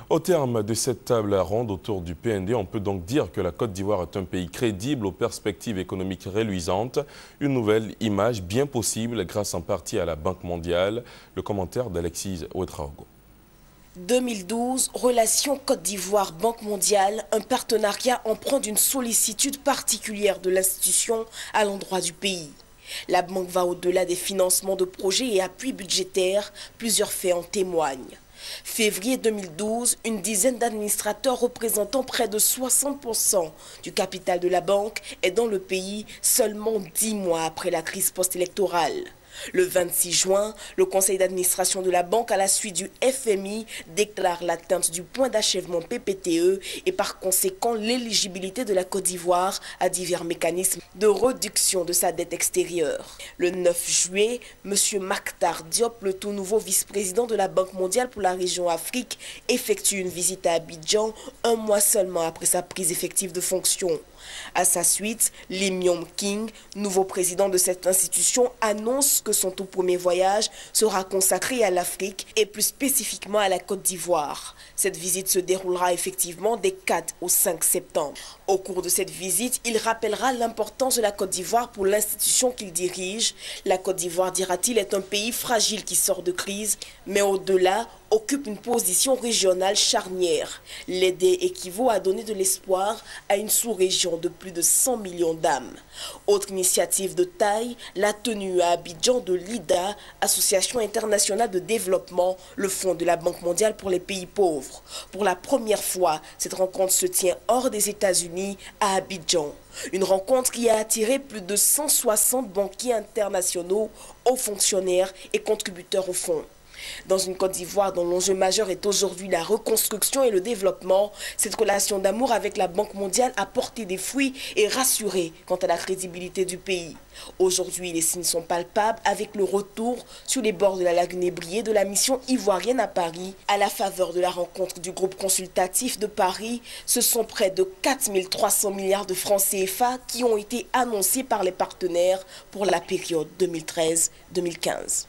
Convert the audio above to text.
Au terme de cette table ronde autour du PND, on peut donc dire que la Côte d'Ivoire est un pays crédible aux perspectives économiques reluisantes. Une nouvelle image bien possible grâce en partie à la Banque mondiale. Le commentaire d'Alexis Ouedraogo. 2012, relations Côte d'Ivoire-Banque mondiale, un partenariat empreint d'une sollicitude particulière de l'institution à l'endroit du pays. La banque va au-delà des financements de projets et appuis budgétaires, plusieurs faits en témoignent. Février 2012, une dizaine d'administrateurs représentant près de 60% du capital de la banque est dans le pays seulement 10 mois après la crise post-électorale. Le 26 juin, le conseil d'administration de la banque, à la suite du FMI, déclare l'atteinte du point d'achèvement PPTE et par conséquent l'éligibilité de la Côte d'Ivoire à divers mécanismes de réduction de sa dette extérieure. Le 9 juillet, M. Mactar Diop, le tout nouveau vice-président de la Banque mondiale pour la région Afrique, effectue une visite à Abidjan, un mois seulement après sa prise effective de fonction. À sa suite, Lim Yong King, nouveau président de cette institution, annonce que son tout premier voyage sera consacré à l'Afrique et plus spécifiquement à la Côte d'Ivoire. Cette visite se déroulera effectivement des 4 au 5 septembre. Au cours de cette visite, il rappellera l'importance de la Côte d'Ivoire pour l'institution qu'il dirige. La Côte d'Ivoire, dira-t-il, est un pays fragile qui sort de crise, mais au-delà, occupe une position régionale charnière. L'aider équivaut à donner de l'espoir à une sous-région de plus de 100 millions d'âmes. Autre initiative de taille, la tenue à Abidjan de l'IDA, Association internationale de développement, le fonds de la Banque mondiale pour les pays pauvres. Pour la première fois, cette rencontre se tient hors des États-Unis, à Abidjan. Une rencontre qui a attiré plus de 160 banquiers internationaux, hauts fonctionnaires et contributeurs au fonds. Dans une Côte d'Ivoire dont l'enjeu majeur est aujourd'hui la reconstruction et le développement, cette relation d'amour avec la Banque mondiale a porté des fruits et rassuré quant à la crédibilité du pays. Aujourd'hui, les signes sont palpables avec le retour sur les bords de la lagune ébriée de la mission ivoirienne à Paris. À la faveur de la rencontre du groupe consultatif de Paris, ce sont près de 4 300 milliards de francs CFA qui ont été annoncés par les partenaires pour la période 2013-2015.